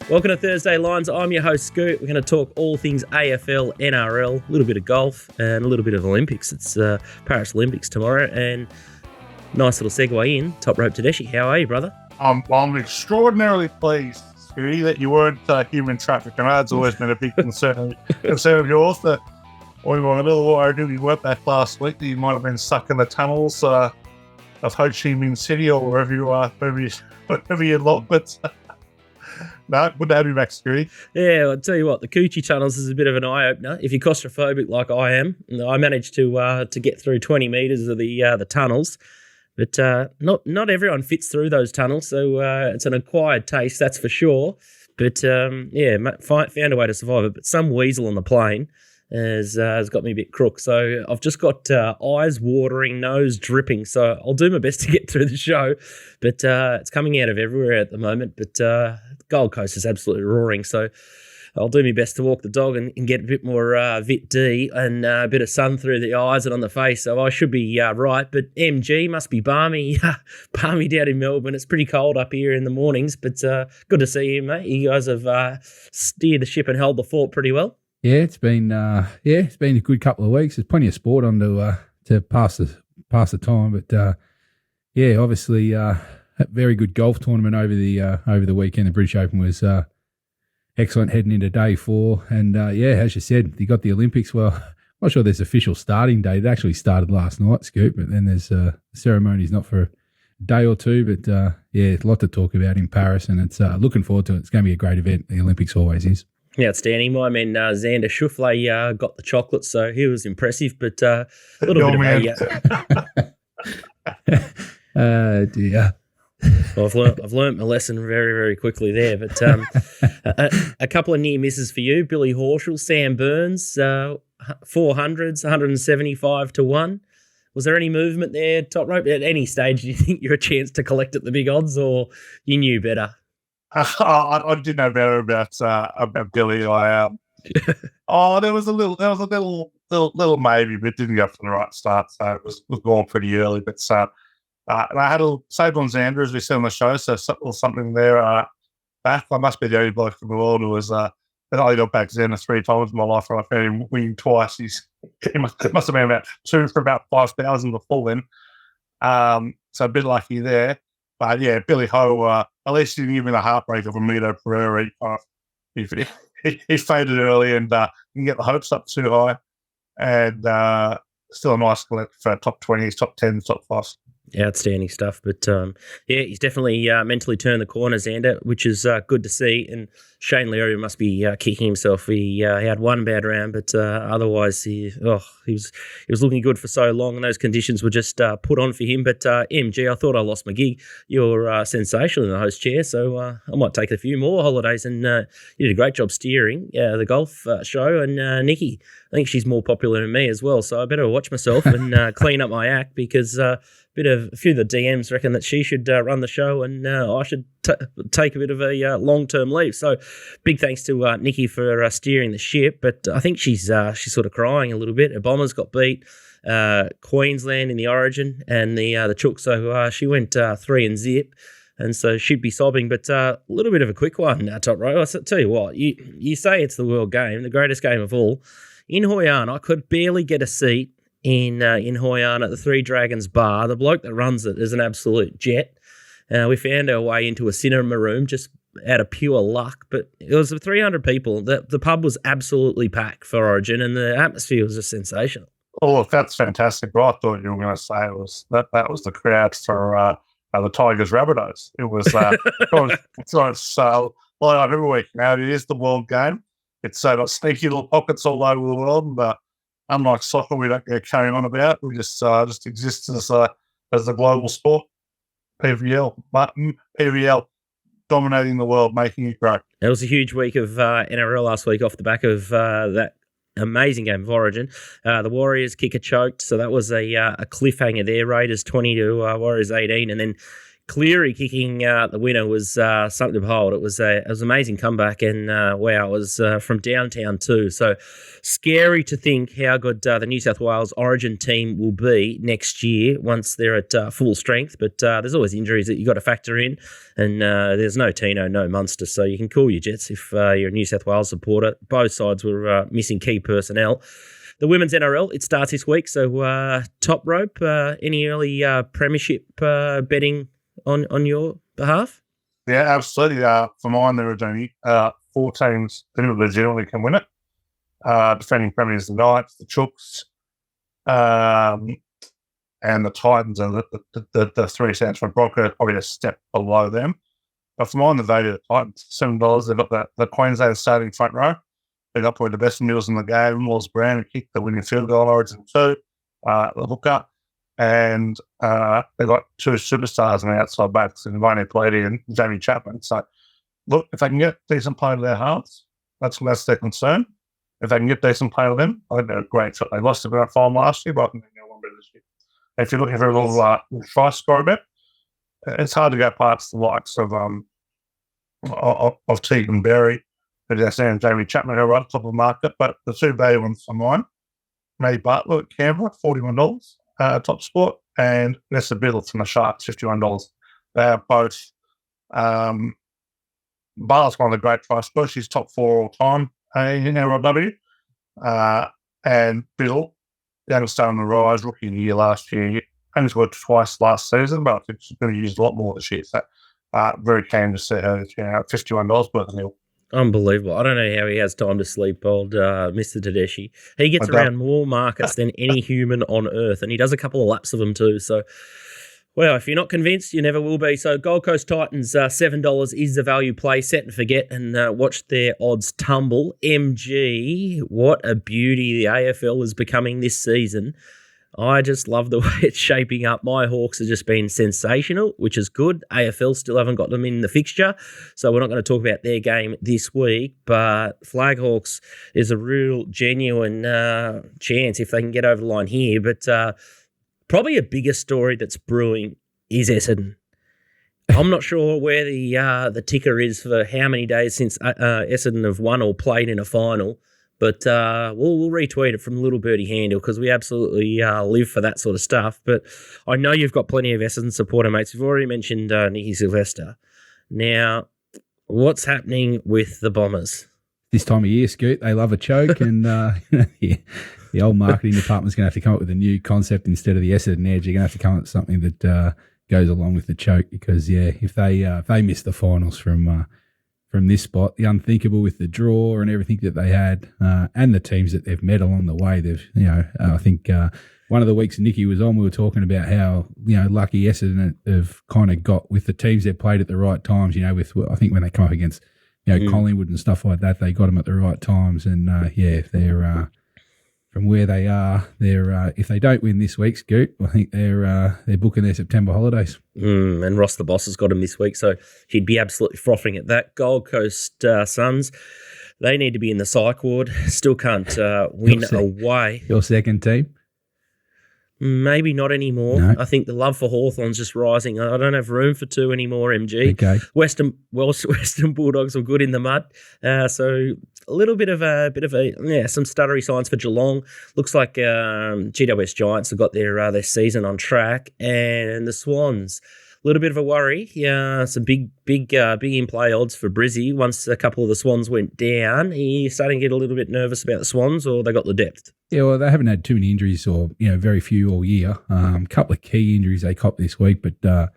Welcome to Thursday Lines. I'm your host, Scoot. We're going to talk all things AFL, NRL, a little bit of golf, and a little bit of Olympics. It's Paris Olympics tomorrow, and nice little segue in. Toprope Tedeschi, how are you, brother? I'm extraordinarily pleased, Scooty, that you weren't human trafficking. That's always been a big concern of yours. That we were a little worried we weren't back last week that you might have been stuck in the tunnels of Ho Chi Minh City or wherever you are, wherever you're locked. But no, good to have you back, Scooty. Yeah, I'll tell you what, the Coochie tunnels is a bit of an eye-opener. If you're claustrophobic like I am, I managed to get through 20 metres of the tunnels, but not everyone fits through those tunnels, so it's an acquired taste, that's for sure. But found a way to survive it. But some weasel on the plane has got me a bit crook. So I've just got eyes watering, nose dripping. So I'll do my best to get through the show. But it's coming out of everywhere at the moment. But Gold Coast is absolutely roaring. So I'll do my best to walk the dog and get a bit more Vit D and a bit of sun through the eyes and on the face. So I should be right. But MG must be balmy. Balmy down in Melbourne. It's pretty cold up here in the mornings. But good to see you, mate. You guys have steered the ship and held the fort pretty well. Yeah, it's been a good couple of weeks. There's plenty of sport on to pass the time, but obviously a very good golf tournament over the weekend. The British Open was excellent heading into day 4, and as you said, you got the Olympics. Well, I'm not sure there's official starting date. It actually started last night, Scoop, but then there's ceremonies not for a day or two, but a lot to talk about in Paris, and it's looking forward to it. It's going to be a great event. The Olympics always is. Outstanding. My man Xander Schauffele got the chocolate, so he was impressive, but a little bit of dear. Well, I've learnt my lesson very, very quickly there, but a couple of near misses for you. Billy Horschel, Sam Burns, 400s, 175 to 1. Was there any movement there, Toprope? At any stage, do you think you're a chance to collect at the big odds, or you knew better? I did know better about Billy. There was a little maybe, but it didn't go from the right start, so it was going pretty early. But and I had a saved on Xander, as we said on the show, so something there back. I must be the only bloke in the world who was. I only got back Xander 3 times in my life, and I found him winning twice. He must have been about 2 for about 5,000 to full in. So a bit lucky there. But yeah, Billy Ho, at least he didn't give me the heartbreak of a Mito Pereira. He faded early and didn't get the hopes up too high. And still a nice collect for top 20s, top 10s, top 5s. Outstanding stuff. But he's definitely mentally turned the corner, Xander, which is good to see. And Shane Leary must be kicking himself. He had one bad round, but otherwise he was looking good for so long, and those conditions were just put on for him. But MG, I thought I lost my gig. You're sensational in the host chair, so I might take a few more holidays. And you did a great job steering the golf show. And Nikki, I think she's more popular than me as well, so I better watch myself and clean up my act, because a few of the DMs reckon that she should run the show, and I should take a bit of a long-term leave. So big thanks to Nikki for steering the ship, but I think she's sort of crying a little bit. Her Bombers got beat, Queensland in the Origin, and the Chook, so she went 3-0. And so she'd be sobbing, but a little bit of a quick one, Toprope. I'll tell you what, you say it's the world game, the greatest game of all. In Hoi An, I could barely get a seat in Hoi An at the Three Dragons bar. The bloke that runs it is an absolute jet. We found our way into a cinema room just out of pure luck, but it was 300 people. The pub was absolutely packed for Origin, and the atmosphere was just sensational. Oh, that's fantastic. Well, I thought you were going to say it was that was the crowd for the Tigers Rabbitohs. It was it's live every week. Now it is the world game. It's got sneaky little pockets all over the world, but unlike soccer, we don't get carrying on about. We just exist as a global sport. PVL dominating the world, making it great. It was a huge week of NRL last week off the back of that amazing game of Origin. The Warriors kicker choked, so that was a cliffhanger there. Raiders 20 to Warriors 18, and then Cleary kicking the winner was something to behold. It was an amazing comeback, and wow, it was from downtown too. So scary to think how good the New South Wales Origin team will be next year once they're at full strength. But there's always injuries that you got to factor in, and there's no Tino, no Munster, so you can call your Jets if you're a New South Wales supporter. Both sides were missing key personnel. The women's NRL, it starts this week, so Toprope, any early premiership betting on your behalf? Yeah, absolutely. For mine, there are only 4 teams that legitimately can win it. Defending premiers, the Knights, the Chooks, and the Titans, and the 3 cents from Broncos, probably a step below them. But for mine, the value of the Titans, $7. They've got the Queensland starting front row. They've got probably the best meals in the game. Walls Brown, who kicked the winning field goal on Origin 2, the hooker. And they've got 2 superstars on the outside backs in Viney Plady and Jamie Chapman. So, look, if they can get decent play to their halves, that's their concern. If they can get decent play to them, I think they're a great shot. They lost the grand final last year, but I think they're going to win better this year. If you're looking for a little price score bet, it's hard to go past the likes of Tegan Berry, and Jamie Chapman, who are right at the top of the market. But the 2 value ones are mine. Matty Bartlett at Canberra, $41. Top sport, and Nessa Biddle from the Sharks, $51. They are both. Bartlett's one of the great price spots. She's top 4 all time in NRLW. And Biddle, youngest star on the rise, rookie of the year last year. Only scored twice last season, but I think she's going to use a lot more this year. So very keen to see her at $51 per nil. Unbelievable. I don't know how he has time to sleep, old Mr. Tedeschi. He gets around more markets than any human on earth, and he does a couple of laps of them too. So, well, if you're not convinced, you never will be. So Gold Coast Titans, $7 is the value play. Set and forget and watch their odds tumble. MG, what a beauty the AFL is becoming this season. I just love the way it's shaping up. My Hawks have just been sensational, which is good. AFL still haven't got them in the fixture, so we're not going to talk about their game this week, but Flag Hawks is a real genuine chance if they can get over the line here. But probably a bigger story that's brewing is Essendon. I'm not sure where the ticker is for how many days since Essendon have won or played in a final. But we'll retweet it from the Little Birdie handle because we absolutely live for that sort of stuff. But I know you've got plenty of Essendon supporter mates. You've already mentioned Nicky Sylvester. Now, what's happening with the Bombers? This time of year, Scoot, they love a choke, and the old marketing department's going to have to come up with a new concept instead of the Essendon Edge. You're going to have to come up with something that goes along with the choke because, if they miss the finals from this spot, the unthinkable with the draw and everything that they had, and the teams that they've met along the way. I think one of the weeks Nicky was on, we were talking about how lucky Essendon have kind of got with the teams they've played at the right times. With I think when they come up against Collingwood and stuff like that, they got them at the right times. And if they're from where they are, they're if they don't win this week, Scoot, I think they're booking their September holidays. And Ross the boss has got him this week, so he'd be absolutely frothing at that. Gold Coast Suns, they need to be in the psych ward. Still can't win away. Your second team? Maybe not anymore. No. I think the love for Hawthorn's just rising. I don't have room for 2 anymore, MG. Okay. Western Bulldogs were good in the mud. So a little bit of some stuttery signs for Geelong. Looks like GWS Giants have got their season on track, and the Swans. A little bit of a worry. Yeah, some big in-play odds for Brizzy. Once a couple of the Swans went down, are you starting to get a little bit nervous about the Swans, or they got the depth? Yeah, well, they haven't had too many injuries, or very few all year. A couple of key injuries they copped this week, but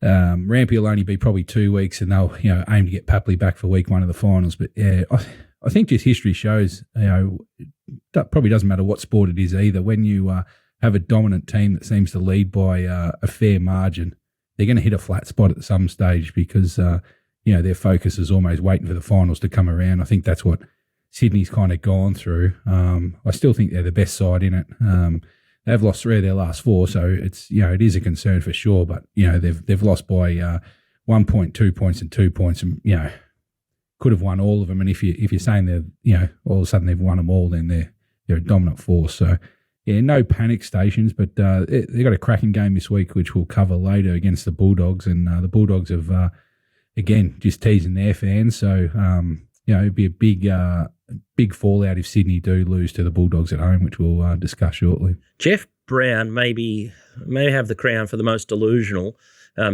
Rampy will only be probably 2 weeks, and they'll aim to get Papley back for week 1 of the finals. But yeah, I think just history shows that probably doesn't matter what sport it is either. When you have a dominant team that seems to lead by a fair margin, they're going to hit a flat spot at some stage because their focus is almost waiting for the finals to come around. I think that's what Sydney's kind of gone through. I still think they're the best side in it. They've lost 3 of their last 4, so it's it is a concern for sure. But they've lost by 1 point, 2 points, and 2 points, and could have won all of them. And if you're saying they're all of a sudden they've won them all, then they're a dominant force. So no panic stations, but they got a cracking game this week, which we'll cover later against the Bulldogs, and the Bulldogs have again just teasing their fans. So it'd be a big fallout if Sydney do lose to the Bulldogs at home, which we'll discuss shortly. Jeff Brown may have the crown for the most delusional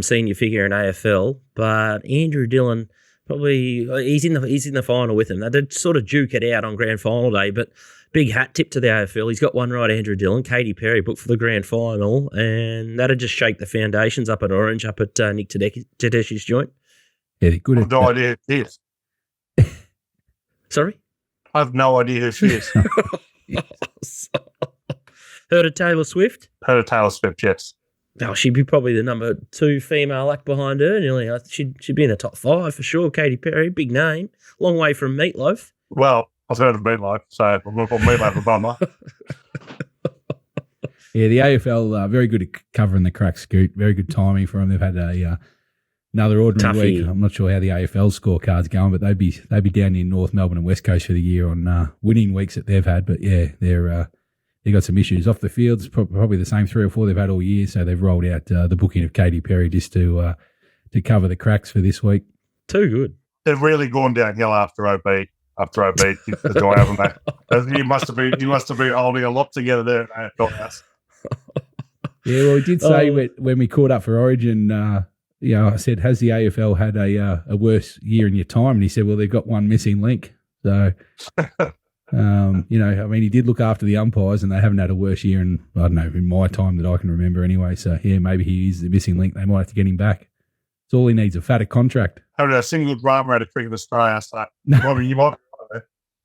senior figure in AFL, but Andrew Dillon probably he's in the final with him. They did sort of duke it out on grand final day, but big hat tip to the AFL. He's got one right, Andrew Dillon. Katy Perry booked for the grand final, and that'll just shake the foundations up at Orange, up at Nick Tedeschi's joint. Yeah, they're good. I have no idea who she is. Sorry? I have no idea who she is. Heard of Taylor Swift? Heard of Taylor Swift, yes. Oh, she'd be probably the number 2 female act behind her. Nearly, she'd be in the top 5 for sure. Katy Perry, big name, long way from Meatloaf. Well, I've heard of Meatloaf, so we'll put Meatloaf above her. Yeah, the AFL very good at covering the crack, Scoot. Very good timing for them. They've had another ordinary week. I'm not sure how the AFL scorecard's going, but they'd be down in North Melbourne and West Coast for the year on winning weeks that they've had. But yeah, they've got some issues off the field. It's probably the same 3 or 4 they've had all year. So they've rolled out the booking of Katy Perry just to cover the cracks for this week. Too good. They've really gone downhill after OB. The joy, haven't they? You must have been holding a lot together there at AFL House. Yeah, well, we did say when we caught up for Origin, I said, has the AFL had a worse year in your time? And he said, well, they've got one missing link. So, he did look after the umpires, and they haven't had a worse year in my time that I can remember anyway. So, yeah, maybe he is the missing link. They might have to get him back. So all he needs is a fatter contract. Having a single drama out of Cricket Australia, so you might.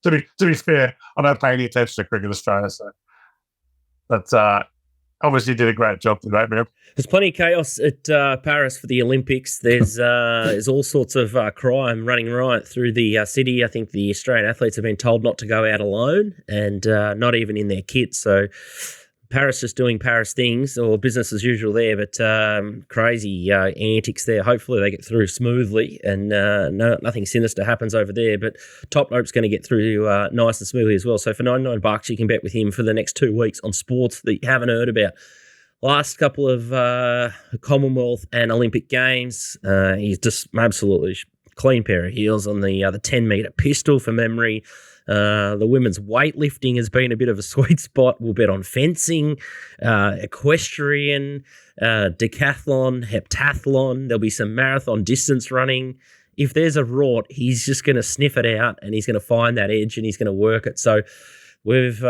To be fair, I don't pay any attention to Cricket Australia, so that's obviously did a great job today, man. There's plenty of chaos at Paris for the Olympics. There's all sorts of crime running riot through the city. I think the Australian athletes have been told not to go out alone and not even in their kits. So Paris just doing Paris things, or business as usual there, but crazy antics there. Hopefully they get through smoothly and nothing sinister happens over there. But Toprope's going to get through nice and smoothly as well. So for $99, you can bet with him for the next 2 weeks on sports that you haven't heard about. Last couple of Commonwealth and Olympic Games, he's just absolutely clean pair of heels on the 10-metre pistol for memory. The women's weightlifting has been a bit of a sweet spot. We'll bet on fencing, equestrian, decathlon, heptathlon. There'll be some marathon distance running. If there's a rort, he's just going to sniff it out and he's going to find that edge and he's going to work it. So we've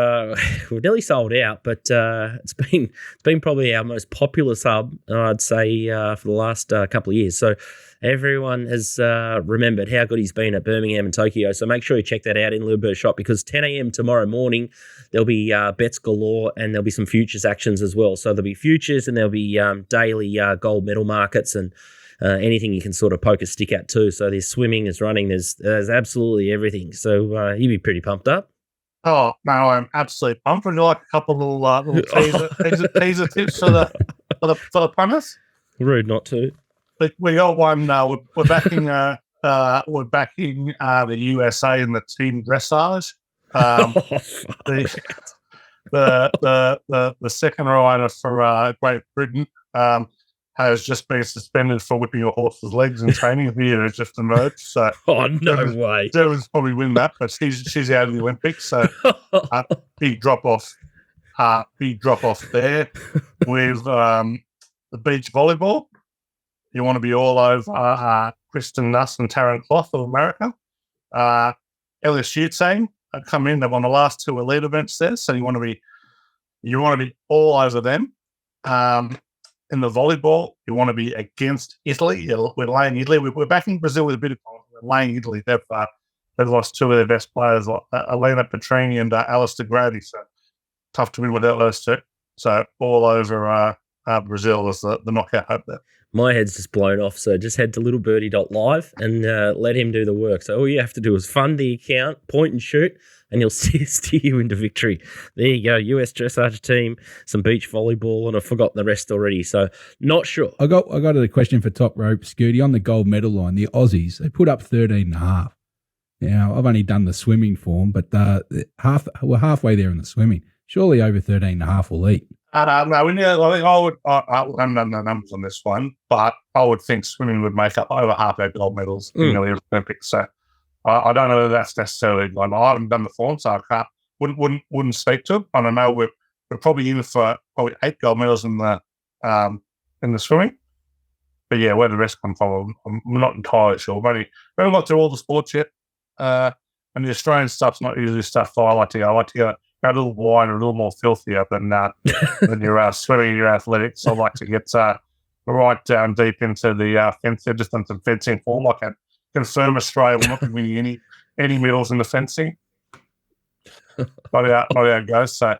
nearly sold out, but it's been probably our most popular sub, I'd say, for the last couple of years. So everyone has remembered how good he's been at Birmingham and Tokyo. So make sure you check that out in Little Bird Shop, because 10 a.m. tomorrow morning, there'll be bets galore and there'll be some futures actions as well. So there'll be futures and there'll be daily gold medal markets and anything you can sort of poke a stick at too. So there's swimming, there's running, there's absolutely everything. So you'd be pretty pumped up. Oh, no, I'm absolutely pumped. Would you like a couple of little teaser tips for the punters? Rude not to. We got one. We're backing the USA in the team dressage. The second rider for Great Britain has just been suspended for whipping a horse's legs in training. Here has just emerged. So, no way. Devon's probably win that, but she's out of the Olympics. So big drop off. Big drop off there with the beach volleyball. You want to be all over Kristen Nuss and Taryn Cloth of America. LSU team come in. They've won the last 2 elite events there, so you want to be all over them. In the volleyball, you want to be against Italy. We're laying Italy. We're backing Brazil with a bit of confidence. We're laying Italy. They've lost 2 of their best players, like Elena Petrini and Alistair Grady. So tough to win without those 2. So all over Brazil is the knockout hope there. My head's just blown off, so just head to littlebirdie.live and let him do the work. So all you have to do is fund the account, point and shoot, and he'll steer you into victory. There you go, US dressage team, some beach volleyball, and I've forgotten the rest already, so not sure. I got a question for Toprope, Scooty. On the gold medal line, the Aussies, they put up 13.5. Now, I've only done the swimming form, but we're halfway there in the swimming. surely over 13.5 will eat. No, I think I don't know the numbers on this one, but I would think swimming would make up over half their gold medals in the Olympics. So I don't know whether that's necessarily gone. I haven't done the form, so I wouldn't speak to it. I don't know. We're probably in for probably 8 gold medals in the swimming. But yeah, where the rest come from, I'm not entirely sure. We haven't got through all the sports yet, and the Australian stuff's not usually stuff I like to go. I like to go a little wide, a little more filthier than your swimming, your athletics. I like to get right down deep into the fencing, just on some fencing form. I can confirm Australia will not be winning any medals in the fencing. Not how it goes. So,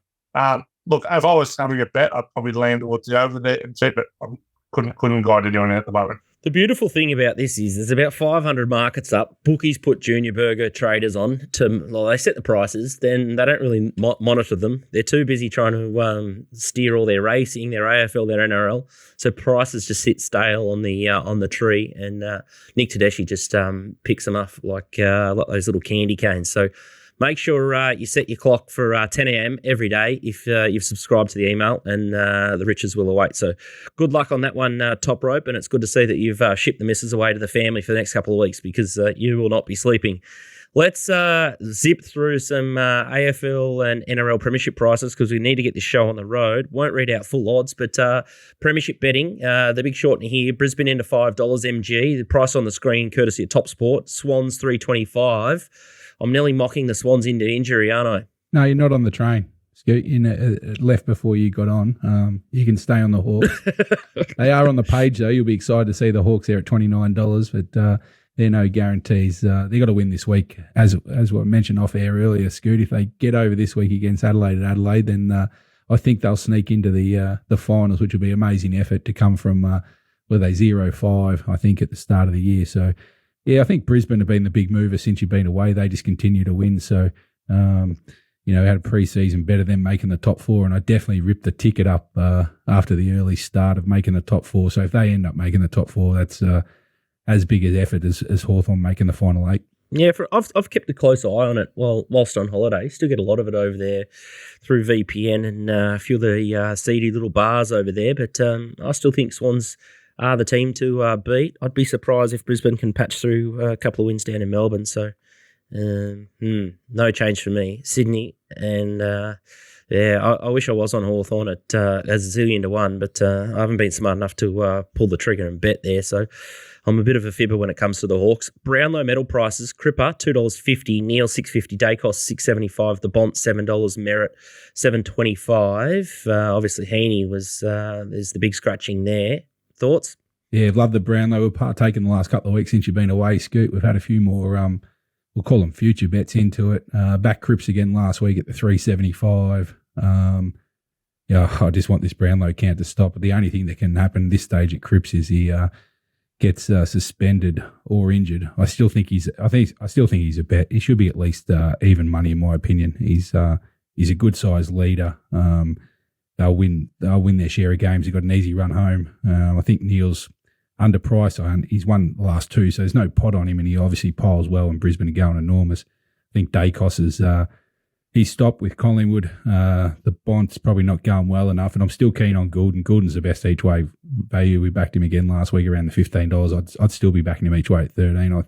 look, if I was having a bet, I'd probably land towards the over there and cheap it. I couldn't guide anyone at the moment. The beautiful thing about this is there's about 500 markets up. Bookies put junior burger traders on they set the prices, then they don't really monitor them. They're too busy trying to steer all their racing, their AFL, their NRL. So prices just sit stale on the tree, and Nick Tedeschi just picks them up like those little candy canes. So make sure you set your clock for 10 a.m. every day if you've subscribed to the email, and the riches will await. So good luck on that one, Toprope, and it's good to see that you've shipped the missus away to the family for the next couple of weeks, because you will not be sleeping. Let's zip through some AFL and NRL premiership prices, because we need to get this show on the road. Won't read out full odds, but premiership betting, the big short in here, Brisbane into $5 MG, the price on the screen courtesy of Top Sport, Swans $3.25. I'm nearly mocking the Swans into injury, aren't I? No, you're not on the train. Scoot, left before you got on. You can stay on the Hawks. They are on the page, though. You'll be excited to see the Hawks there at $29, but there are no guarantees. They got to win this week, as what I mentioned off air earlier, Scoot. If they get over this week against Adelaide at Adelaide, then I think they'll sneak into the finals, which will be an amazing effort to come from were they 0-5, I think, at the start of the year. So, yeah, I think Brisbane have been the big mover since you've been away. They just continue to win. So, had a pre-season better than making the top 4, and I definitely ripped the ticket up after the early start of making the top 4. So if they end up making the top 4, that's as big an effort as Hawthorn making the final 8. Yeah, I've kept a close eye on it whilst on holiday. Still get a lot of it over there through VPN and a few of the seedy little bars over there. But I still think Swans are the team to beat. I'd be surprised if Brisbane can patch through a couple of wins down in Melbourne. So, no change for me. Sydney, and I wish I was on Hawthorn at as a 1,000,000-1, but I haven't been smart enough to pull the trigger and bet there. So I'm a bit of a fibber when it comes to the Hawks. Brownlow medal prices: Cripper $2.50, Neil $6.50, Dacos $6.75, the Bont $7, Merritt $7.25. Obviously Heaney was there's the big scratching there. Thoughts? Yeah, I've loved the Brownlow. We've partaken the last couple of weeks since you've been away, Scoot. We've had a few more, we'll call them future bets into it. Back Cripps again last week at the $3.75. I just want this Brownlow count to stop. But the only thing that can happen this stage at Cripps is he gets suspended or injured. I still think he's a bet. He should be at least even money in my opinion. He's a good sized leader. They'll win their share of games. They've got an easy run home. I think Neil's underpriced. He's won the last 2, so there's no pot on him, and he obviously piles well, and Brisbane are going enormous. I think Dacos is he's stopped with Collingwood. The Bont's probably not going well enough, and I'm still keen on Goulden. Goulden's the best each way value. We backed him again last week around the $15. I'd still be backing him each way at 13. I'm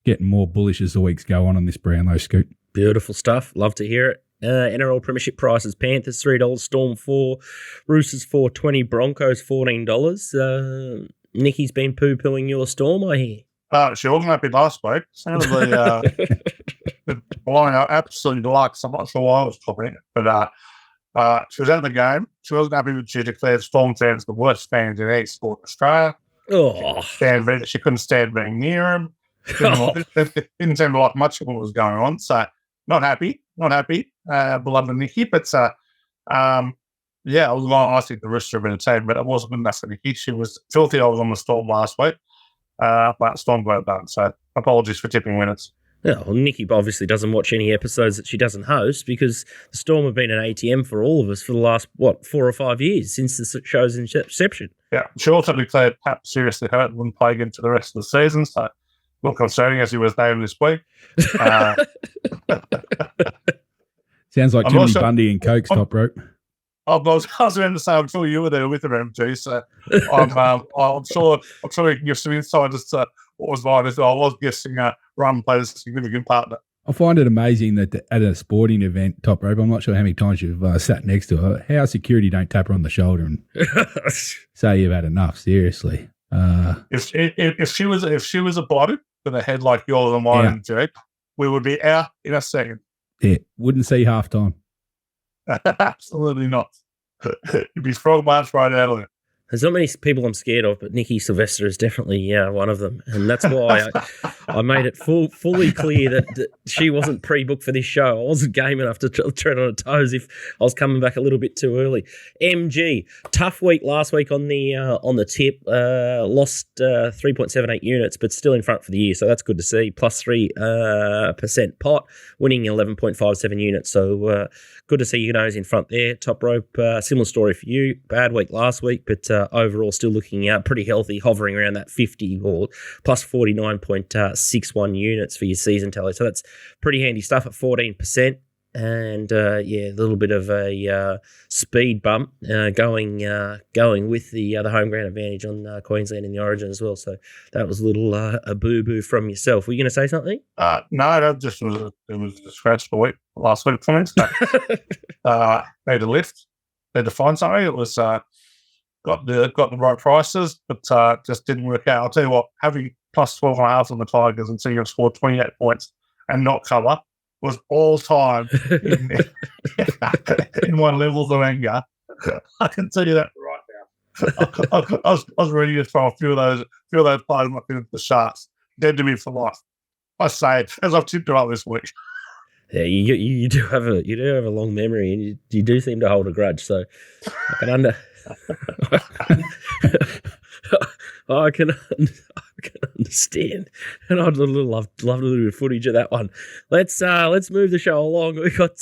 getting more bullish as the weeks go on this Brownlow, Scoot. Beautiful stuff. Love to hear it. NRL premiership prices: Panthers $3, Storm $4, Roosters $4.20, Broncos $14. Nicky's been poo-pooing your Storm, I hear. She wasn't happy last week. Sounded blowing out absolutely deluxe. I'm not sure why I was talking, but she was out of the game. She wasn't happy with she declared Storm fans the worst fans in any sport in Australia. Oh. She couldn't stand being near them. Didn't seem to like much of what was going on. So not happy. Beloved Nicky, but I was going to think the Roosters have been a team, but it wasn't good enough for Nicky. She was filthy. I was on the Storm last week, but Storm got it done. So apologies for tipping winners. Yeah, well, Nikki obviously doesn't watch any episodes that she doesn't host, because the Storm have been an ATM for all of us for the last 4 or 5 years since the show's inception. Yeah, she also declared Pap seriously hurt and wouldn't play again for the rest of the season. So not concerning as he was named this week. Sounds like I'm too not many sure- Bundy and Cokes, Toprope. I was going to say, I'm sure you were there with the MG, so I'm sure you can give some insight as to what was mine as well. I was guessing Run played a significant partner. I find it amazing that at a sporting event, Toprope, I'm not sure how many times you've sat next to her, how security don't tap her on the shoulder and say you've had enough, seriously. If she was a bloke with a head like yours and mine, and Jake, we would be out in a second. Yeah, wouldn't see half time. Absolutely not. You'd be frog marched right out of it. There's not many people I'm scared of, but Nikki Sylvester is definitely one of them. And that's why I made it fully clear that she wasn't pre-booked for this show. I wasn't game enough to tread on her toes if I was coming back a little bit too early. MG, tough week last week on the tip. Lost 3.78 units, but still in front for the year. So that's good to see. Plus 3% pot, winning 11.57 units. So good to see you guys in front there. Toprope, similar story for you. Bad week last week, but overall still looking pretty healthy, hovering around that 50 or plus 49.61 units for your season tally. So that's pretty handy stuff at 14%. And a little bit of a speed bump going with the home ground advantage on Queensland in the Origin as well. So that was a little a boo-boo from yourself. Were you going to say something? No, that just was a scratch for week last week for me. So, need to lift, need to find something. It was got the right prices, but just didn't work out. I'll tell you what, having plus 12.5 on the Tigers and seeing them score 28 points and not cover was all time in my levels of anger. I can tell you that right now. I was ready to throw a few of those players into the Sharks, dead to me for life. I say it as I've tipped it up this week. Yeah, you do have a long memory, and you do seem to hold a grudge. So I can I can understand, and I'd love a little bit of footage of that one. Let's move the show along. We got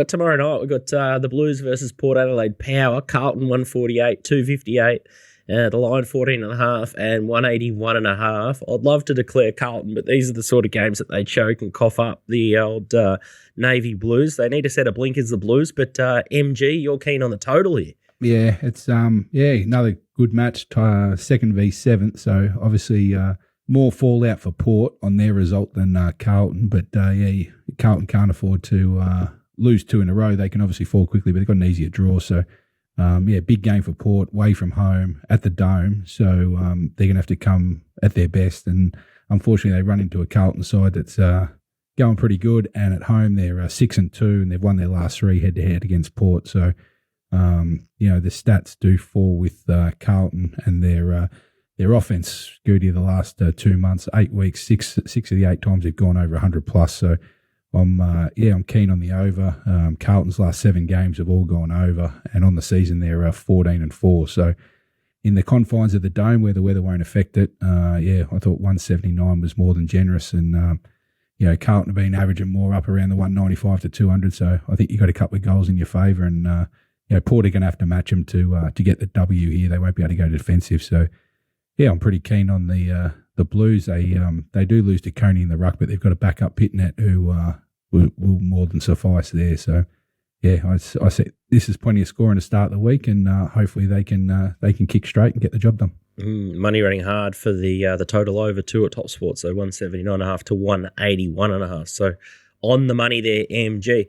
tomorrow night. We got the Blues versus Port Adelaide Power. Carlton 148, 258. The line 14.5 and 181.5. I'd love to declare Carlton, but these are the sort of games that they choke and cough up the old Navy Blues. They need a set of blinkers, the Blues, but MG, you're keen on the total here. Yeah, it's another good match, 2nd v 7th. So obviously more fallout for Port on their result than Carlton. But Carlton can't afford to lose 2 in a row. They can obviously fall quickly, but they've got an easier draw. So big game for Port, away from home at the Dome. So they're going to have to come at their best. And unfortunately, they run into a Carlton side that's going pretty good. And at home, they're 6-2, and they've won their last 3 head-to-head against Port. So the stats do fall with Carlton and their offense. Goodie the last 2 months, 8 weeks, six of the 8 times they've gone over 100 plus. So I'm keen on the over. Carlton's last 7 games have all gone over, and on the season they're 14-4. So in the confines of the Dome where the weather won't affect it, I thought 179 was more than generous, and Carlton have been averaging more up around the 195 to 200. So I think you got a couple of goals in your favour, and Port are going to have to match them to get the W here. They won't be able to go defensive. So I'm pretty keen on the Blues. They do lose to Coney in the ruck, but they've got a backup Pitnet who will more than suffice there. So I see this is plenty of scoring to start the week, and hopefully they can kick straight and get the job done. Money running hard for the total over 2 at Top Sport, so 179.5 to 181.5. So on the money there, MG.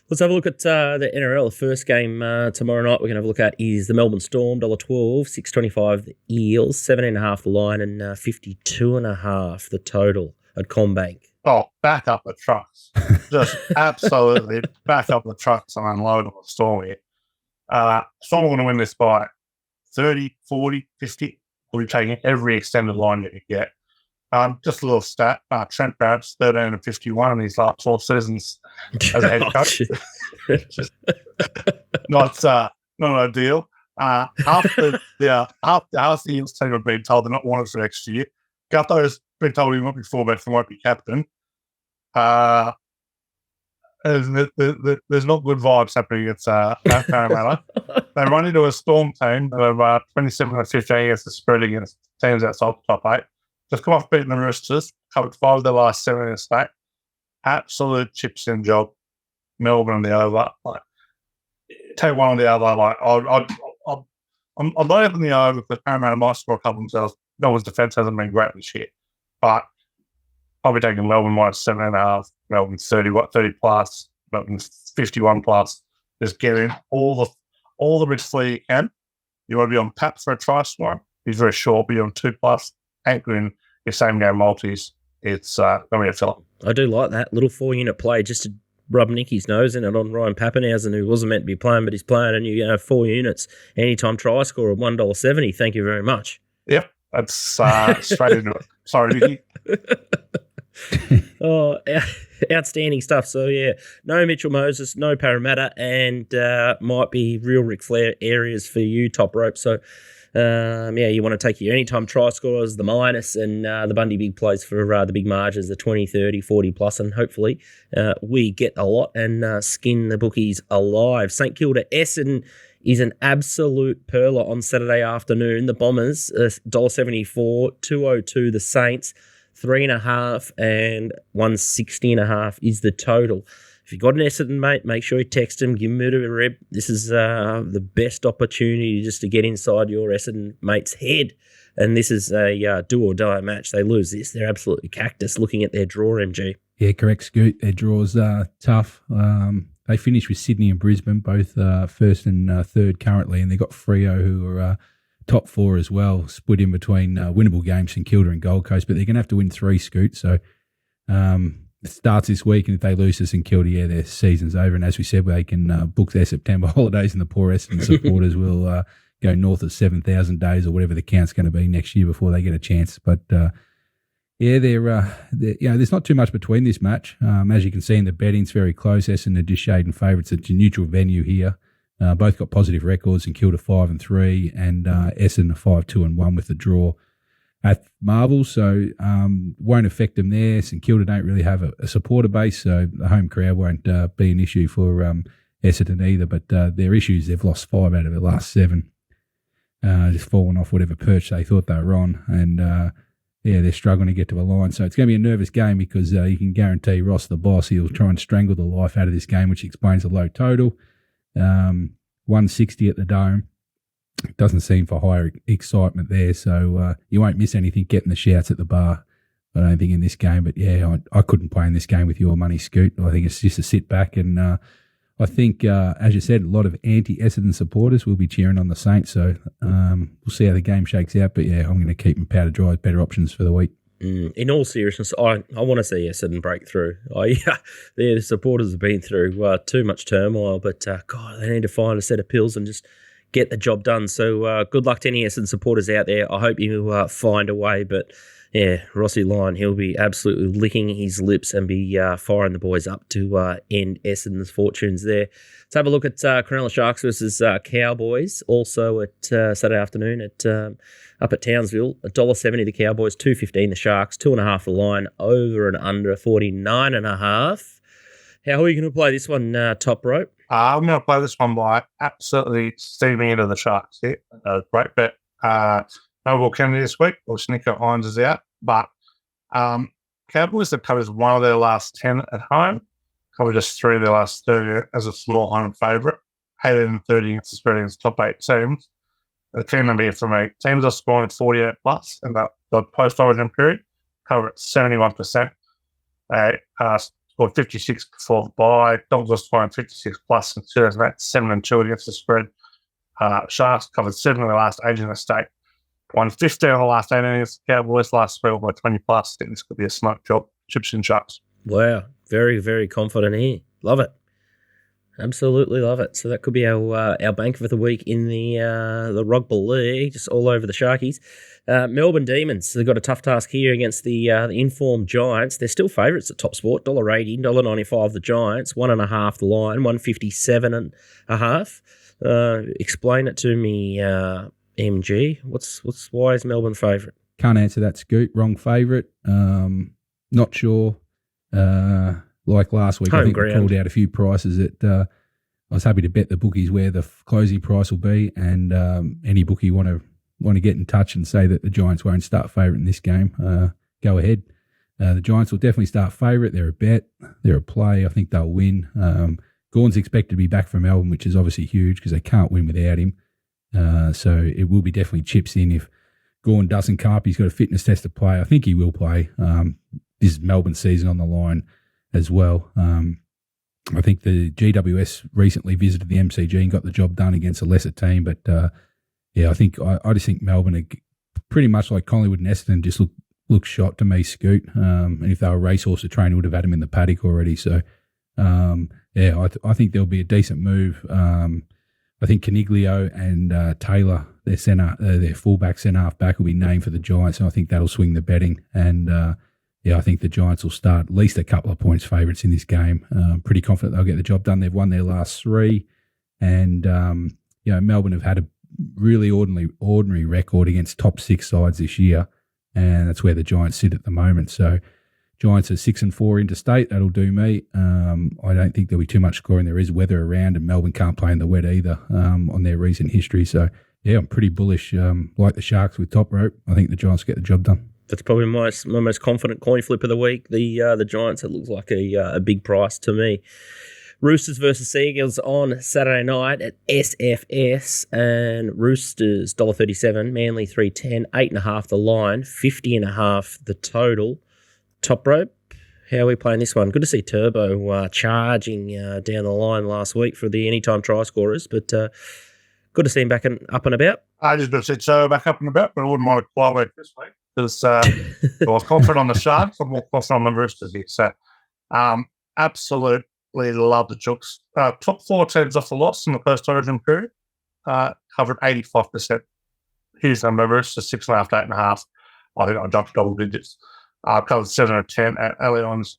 Let's have a look at the NRL. The first game tomorrow night we're going to have a look at is the Melbourne Storm, $1.12, 6.25 the Eels, 17.5 the line, and 52.5 the total at CommBank. Oh, back up the trucks. Just absolutely back up the trucks and unload on the Storm here. Storm are going to win this by 30, 40, 50. We'll be taking every extended line that you get. Just a little stat. Trent Barrett's 13-51 in his last 12 seasons as a head coach. Not ideal. After the Eels team have been told they're not wanted for next year, Gutto's been told he won't be fullback and won't be captain. There's not good vibes happening at Parramatta. They run into a Storm team that are 27-15 against the spread against teams outside the top 8. Just come off beating the Roosters, covered 5 of their last 7 in the state. Absolute chips in job. Melbourne and the over. Like, take one or the other. Like, I'm not even the over because Parramatta might score a couple themselves. Melbourne's defence hasn't been great this year, but I'll be taking Melbourne minus 7.5. Melbourne 30 plus. Melbourne 51 plus. Just get in all the risks you can. You want to be on Pap for a try score. He's very short. Be on 2+. Anchoring your same game multis. It's going to be a filler. I do like that little 4-unit play just to rub Nicky's nose in it on Ryan Pappenhausen, who wasn't meant to be playing, but he's playing, and you have 4 units. Anytime try score of $1.70. Thank you very much. Yep, that's straight into it. Sorry, Nicky. Oh, outstanding stuff. So, yeah, no Mitchell Moses, no Parramatta, and might be real Ric Flair areas for you, top rope. So, you want to take your anytime try scorers, the minus, and the Bundy big plays for the big margins, the 20, 30, 40 plus, and hopefully we get a lot and skin the bookies alive. St Kilda Essendon is an absolute perler on Saturday afternoon. The Bombers, $1.74, 202 the Saints, 3.5 and 160.5 is the total. If you've got an Essendon mate, make sure you text him, give him a bit of a rib. This is the best opportunity just to get inside your Essendon mate's head. And this is a do or die match. They lose this, they're absolutely cactus looking at their draw, MG. Yeah, correct, Scoot. Their draw's tough. They finished with Sydney and Brisbane, both first and third currently, and they got Freo, who are top 4 as well, split in between winnable games in Kilda and Gold Coast, but they're going to have to win 3, Scoot. So it starts this week, and if they lose to St Kilda, their season's over. And as we said, they can book their September holidays, and the poor Essendon supporters will go north of 7,000 days or whatever the count's going to be next year before they get a chance. But there's not too much between this match. As you can see in the betting, it's very close. Essendon are just shading favourites. It's a neutral venue here. Both got positive records, in Kilda 5-3, and Essendon 5-2-1 with the draw at Marvel, so won't affect them there. St Kilda don't really have a supporter base, so the home crowd won't be an issue for Essendon either. But their issues, they've lost 5 out of their last 7, just fallen off whatever perch they thought they were on, and they're struggling to get to a line. So it's going to be a nervous game because you can guarantee Ross, the boss, he'll try and strangle the life out of this game, which explains the low total. 160 at the Dome. Doesn't seem for higher excitement there, so you won't miss anything getting the shouts at the bar, I don't think, in this game. But I couldn't play in this game with your money, Scoot. I think it's just a sit back, and I think, as you said, a lot of anti-Essendon supporters will be cheering on the Saints, so we'll see how the game shakes out. But I'm going to keep them powder dry with better options for the week. In all seriousness, I want to see Essendon break through. The supporters have been through too much turmoil, but God, they need to find a set of pills and just get the job done. So good luck to any Essendon supporters out there. I hope you find a way. But Rossi Lyon, he'll be absolutely licking his lips and be firing the boys up to end Essendon's fortunes there. Let's have a look at Cronulla Sharks versus Cowboys, also at Saturday afternoon up at Townsville. $1.70 the Cowboys, $2.15 the Sharks, 2.5 the line, over and under 49.5. How are you going to play this one, top rope? I'm going to play this one by absolutely steaming into the Sharks here. Great bet. No Will Kennedy this week, or Nico Hines is out, but Cowboys have covered one of their last 10 at home, covered just 3 of their last 30 as a small home favourite, 830 against the spread against top 8 teams. The team number here for me, teams are scoring 48 plus in the post-origin period, cover at 71%. They scored 56 before the bye. Dogs are scoring 56 plus in 2008, 7-2 against the spread. Sharks covered 7 of the last 8 in the state. Won 15 of the last 8 against the Cowboys last spell by 20 plus. I think this could be a smoke job. Chips and Sharks. Wow. Very, very confident here. Love it. Absolutely love it. So that could be our bank for the week in the rugby league, just all over the Sharkies. Melbourne Demons, they've got a tough task here against the informed Giants. They're still favourites at Top Sport, $1.80, $1.95 the Giants, 1.5 the line, 157.5. Explain it to me, MG. Why is Melbourne favourite? Can't answer that, Scoot. Wrong favourite. Not sure. Like last week, I think we called out a few prices that I was happy to bet the bookies where the closing price will be, and any bookie want to get in touch and say that the Giants won't start favourite in this game, go ahead. The Giants will definitely start favourite. They're a bet. They're a play. I think they'll win. Gawn's expected to be back from Melbourne, which is obviously huge because they can't win without him. So it will be definitely chips in if Gawn doesn't come up. He's got a fitness test to play. I think he will play. This is Melbourne season on the line as well. I think the GWS recently visited the MCG and got the job done against a lesser team. But, I just think Melbourne are pretty much like Collingwood and Essendon just look shot to me, Scoot. And if they were a racehorse, the trainer would have had him in the paddock already. So, I think there'll be a decent move. I think Caniglio and Taylor, their fullback, centre half back, will be named for the Giants, and I think that'll swing the betting. And I think the Giants will start at least a couple of points favourites in this game. Pretty confident they'll get the job done. They've won their last 3, and Melbourne have had a really ordinary record against top 6 sides this year, and that's where the Giants sit at the moment. So Giants are 6-4 interstate. That'll do me. I don't think there'll be too much scoring. There is weather around, and Melbourne can't play in the wet either on their recent history. So, I'm pretty bullish. Like the Sharks with Toprope, I think the Giants get the job done. That's probably my most confident coin flip of the week. The Giants, it looks like a big price to me. Roosters versus Eagles on Saturday night at SFS, and Roosters $1.37, Manly $3.10, 8.5 the line, 50.5 the total. Toprope, how are we playing this one? Good to see Turbo charging down the line last week for the anytime try scorers, but good to see him back up and about. I just got to see Turbo back up and about, but I wouldn't want to quite wait this week because I was confident on the Sharks. I'm more confident on the Roosters here. So, absolutely love the Chooks. Top 4 teams off the loss in the first origin period, covered 85%. Here's the Roosters, 6.5 to 8.5. I think I jumped double digits. Covered 7 or 10 at Allianz.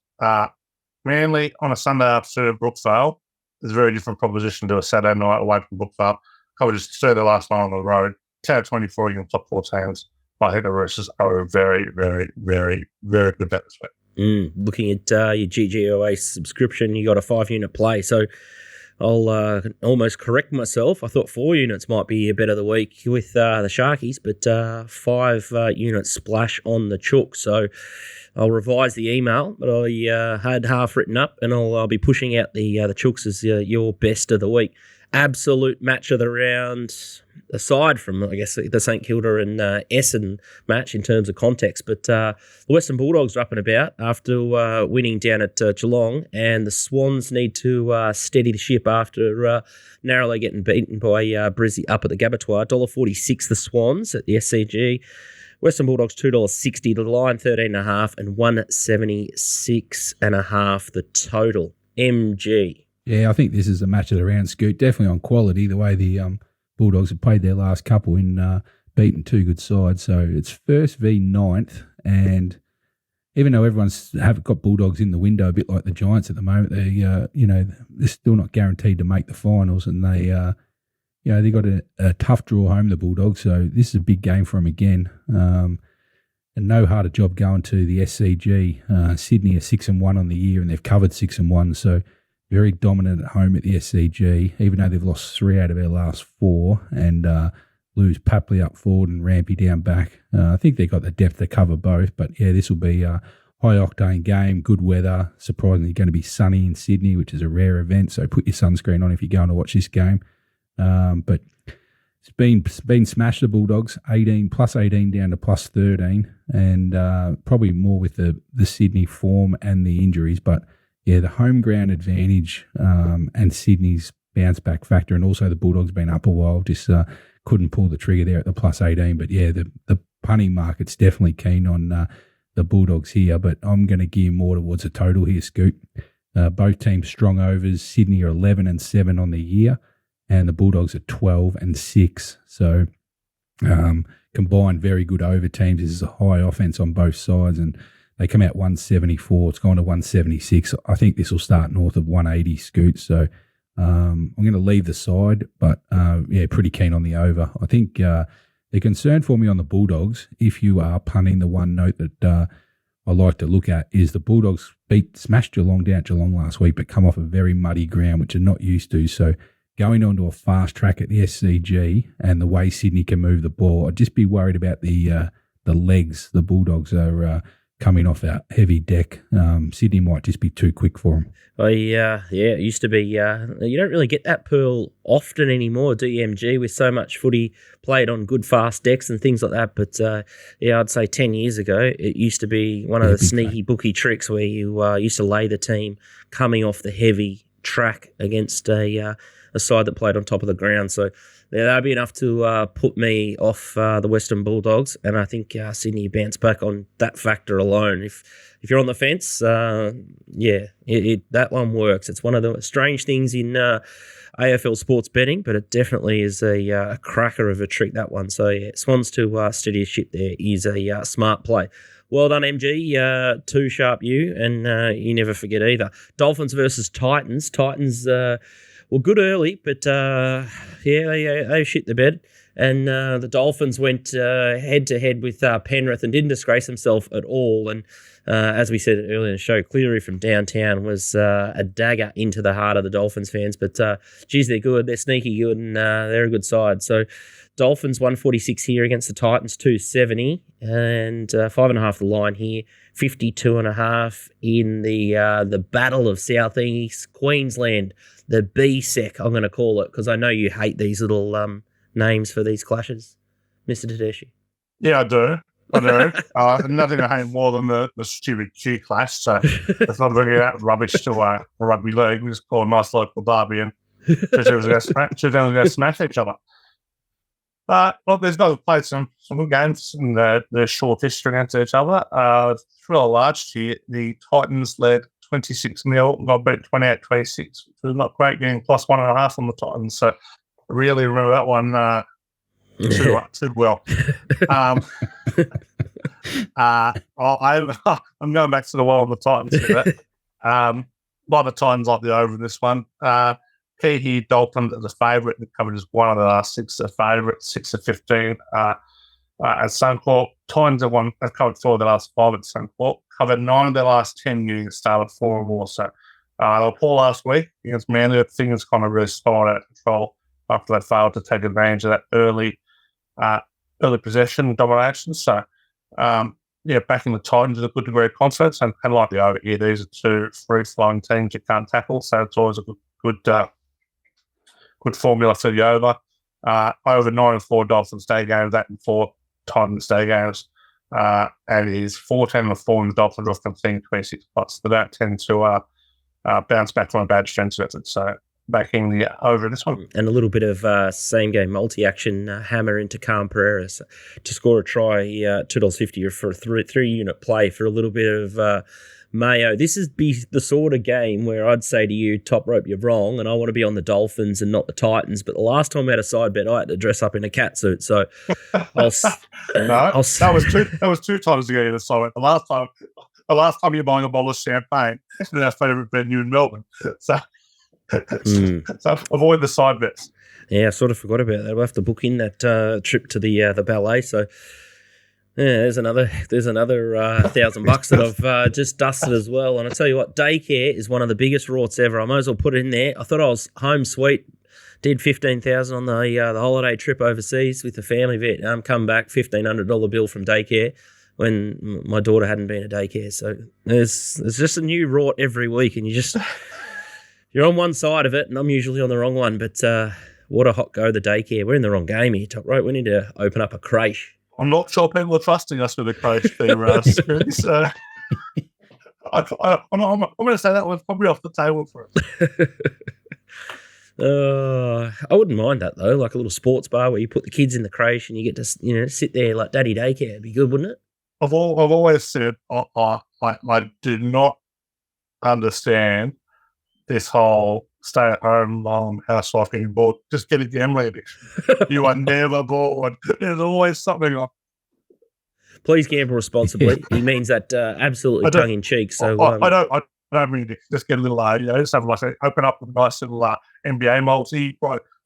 Manly on a Sunday afternoon at Brookvale is a very different proposition to a Saturday night away from Brookvale. Covered just 3 the last night on the road. 10 out of 24 against top 4 teams. I think the Roosters are a very, very, very, very good bet this week. Looking at your GGOA subscription, you got a 5-unit play. So I'll almost correct myself. I thought 4 units might be a bet of the week with the Sharkies, but 5 units splash on the Chook. So I'll revise the email, but I had half written up, and I'll be pushing out the Chooks as your best of the week. Absolute match of the round, aside from, I guess, the St Kilda and Essendon match in terms of context. But the Western Bulldogs are up and about after winning down at Geelong, and the Swans need to steady the ship after narrowly getting beaten by Brizzy up at the Gabatoir. $1.46 the Swans at the SCG. Western Bulldogs $2.60 the line, 13.5, and 176.5 the total. MG. Yeah, I think this is a match of the round, Scoot. Definitely on quality, the way the Bulldogs have played their last couple in beating 2 good sides. So it's first v 9th, and even though everyone's got Bulldogs in the window, a bit like the Giants at the moment, they're still not guaranteed to make the finals, and they got a tough draw home, the Bulldogs. So this is a big game for them again. And no harder job going to the SCG. Sydney are 6-1 on the year, and they've covered 6-1. So very dominant at home at the SCG, even though they've lost 3 out of their last 4 and lose Papley up forward and Rampy down back. I think they've got the depth to cover both, but this will be a high-octane game, good weather, surprisingly going to be sunny in Sydney, which is a rare event, so put your sunscreen on if you're going to watch this game. But it's been smashed, the Bulldogs, plus 18 down to plus 13, and probably more with the Sydney form and the injuries, but the home ground advantage and Sydney's bounce back factor, and also the Bulldogs been up a while, just couldn't pull the trigger there at the plus 18. But the punting market's definitely keen on the Bulldogs here, but I'm going to gear more towards a total here, Scoot. Both teams strong overs. Sydney are 11-7 on the year, and the Bulldogs are 12-6. So combined, very good over teams. This is a high offense on both sides, and they come out 174. It's gone to 176. I think this will start north of 180, Scoot. So I'm going to leave the side, but pretty keen on the over. I think the concern for me on the Bulldogs, if you are punting, the one note that I like to look at is the Bulldogs smashed Geelong down at Geelong last week, but come off a very muddy ground, which they're not used to. So going onto a fast track at the SCG and the way Sydney can move the ball, I'd just be worried about the legs. The Bulldogs are coming off that heavy deck. Sydney might just be too quick for them. It used to be. You don't really get that pearl often anymore, do you, MG, with so much footy played on good fast decks and things like that. But I'd say 10 years ago, it used to be one of the sneaky bookie tricks where you used to lay the team coming off the heavy track against a side that played on top of the ground. So that'd be enough to put me off the Western Bulldogs, and I think Sydney bounce back on that factor alone. If you're on the fence, that one works. It's one of the strange things in AFL sports betting, but it definitely is a cracker of a trick, that one. So Swans to steady as ship there is a smart play. Well done, MG. Too sharp you, and you never forget either. Dolphins versus Titans. Titans were good early, but they shit the bed. And the Dolphins went head-to-head with Penrith and didn't disgrace themselves at all. And as we said earlier in the show, Cleary from downtown was a dagger into the heart of the Dolphins fans. But, geez, they're good. They're sneaky good, and they're a good side. So Dolphins 146 here against the Titans, 270. And 5.5 the line here, 52.5 in the Battle of South East Queensland. The BSEC, I'm going to call it, because I know you hate these little names for these clashes, Mr. Tedeschi. Yeah, I do. Nothing I hate more than the stupid Q clash. So it's not bringing that rubbish to a rugby league. We just call a nice local derby and two teams are going to smash each other. There's no played some good games in the short history against each other. It's real large here. The Titans led 26-0, got beat 28-26, which was not great, getting plus 1.5 on the Titans. So I really remember that one too well. I'm going back to the well on the Titans here. A lot of Titans like the over in this one. Key here, Dolphins as a favourite. They covered as one of the last 6 favourites, 6 of 15. At Suncorp, Titans have covered 4 of the last 5 at Suncorp. Covered 9 of their last 10 getting started 4 or more. So they were poor last week against Manly. Things kind of really spiraled out of control after they failed to take advantage of that early possession domination. So, backing the Titans with a good degree of confidence and like the over here. These are 2 free-flowing teams you can't tackle, so it's always a good formula for the over. Over 9 and 4 Dolphins day games, that and 4 Titans day games. And it is 14 and 4 in the Dolphins off completing 26 plots. They don't tend to bounce back from a bad strength effort. So backing the over this one. And a little bit of same-game multi-action hammer into Calm Pereira to score a try, $2.50 for a three-unit play for a little bit of mayo. This is the sort of game where I'd say to you, Toprope, you're wrong, and I want to be on the Dolphins and not the Titans. But the last time we had a side bet, I had to dress up in a catsuit. So that was 2 times ago. So the last time you're buying a bottle of champagne, it's our favourite venue in Melbourne. So avoid the side bets. Yeah, I sort of forgot about that. We'll have to book in that trip to the ballet. So there's another $1,000 that I've just dusted as well. And I tell you what, daycare is one of the biggest rorts ever. I might as well put it in there. I thought I was home sweet. Did $15,000 on the holiday trip overseas with the family. Vietnam. Come back, $1,500 bill from daycare when my daughter hadn't been at daycare. So there's just a new rort every week, and you're on one side of it, and I'm usually on the wrong one. But what a hot go, the daycare. We're in the wrong game here, Top Right. We need to open up a creche. I'm not sure people are trusting us with a creche there, so I'm going to say that one's probably off the table for us. I wouldn't mind that, though, like a little sports bar where you put the kids in the creche and you get to sit there like daddy daycare. It'd be good, wouldn't it? I've always said I do not understand this whole stay-at-home housewife getting bored. Just get a gambling addiction. You are never bored. There's always something on. Please gamble responsibly. He means that absolutely tongue-in-cheek. So I don't mean to just get a little, just have open up a nice little NBA multi,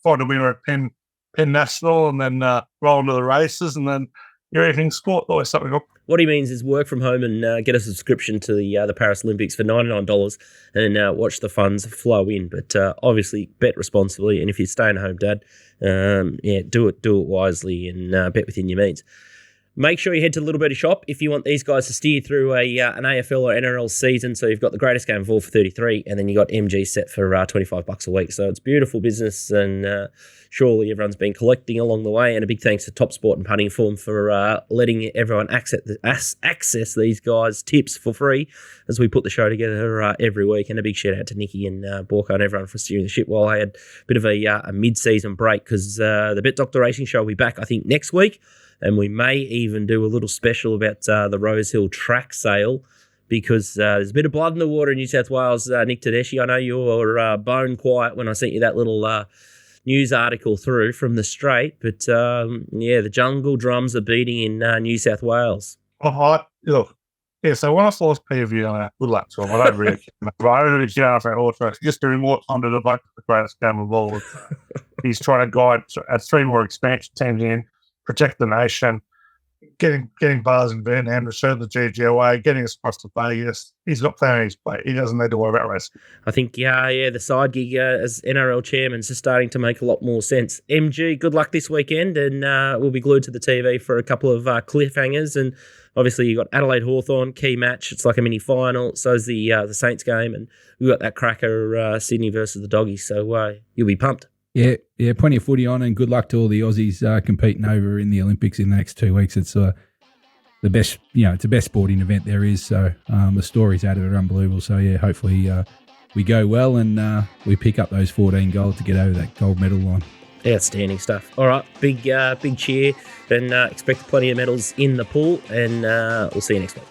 find a winner at Penn National, and then roll into the races, and then your evening sport. Always something on. What he means is work from home and get a subscription to the Paris Olympics for $99 and watch the funds flow in. But obviously, bet responsibly. And if you're staying home, Dad, do it wisely and bet within your means. Make sure you head to the Little Birdie shop if you want these guys to steer through an AFL or NRL season. So you've got the greatest game of all for 33, and then you got MG set for $25 a week. So it's beautiful business, and surely everyone's been collecting along the way. And a big thanks to Top Sport and Punting Form for letting everyone access these guys' tips for free as we put the show together every week. And a big shout out to Nikki and Borko and everyone for steering the ship while I had a bit of a mid-season break, because the Bet Doctor Racing Show will be back, I think, next week. And we may even do a little special about the Rosehill track sale, because there's a bit of blood in the water in New South Wales. Nick Tedeschi, I know you were bone quiet when I sent you that little news article through from the Strait. But, the jungle drums are beating in New South Wales. Look, so when I saw this preview on good luck to him, I don't really get off that horse race. Just to reward under the greatest game of all. He's trying to guide 3 more expansion teams in, protect the nation, getting bars in Van and return the GGOA, getting us across to Vegas. He's not playing his play. He doesn't need to worry about racing. I think, the side gig as NRL chairman is just starting to make a lot more sense. MG, good luck this weekend, and we'll be glued to the TV for a couple of cliffhangers. And obviously you've got Adelaide Hawthorn, key match. It's like a mini final. So's the Saints game, and we've got that cracker Sydney versus the Doggies. So you'll be pumped. Yeah, plenty of footy on, and good luck to all the Aussies competing over in the Olympics in the next 2 weeks. It's the best, it's the best sporting event there is. So the stories out of it are unbelievable. So hopefully we go well and we pick up those 14 gold to get over that gold medal line. Outstanding stuff. All right, big cheer, and expect plenty of medals in the pool, and we'll see you next week.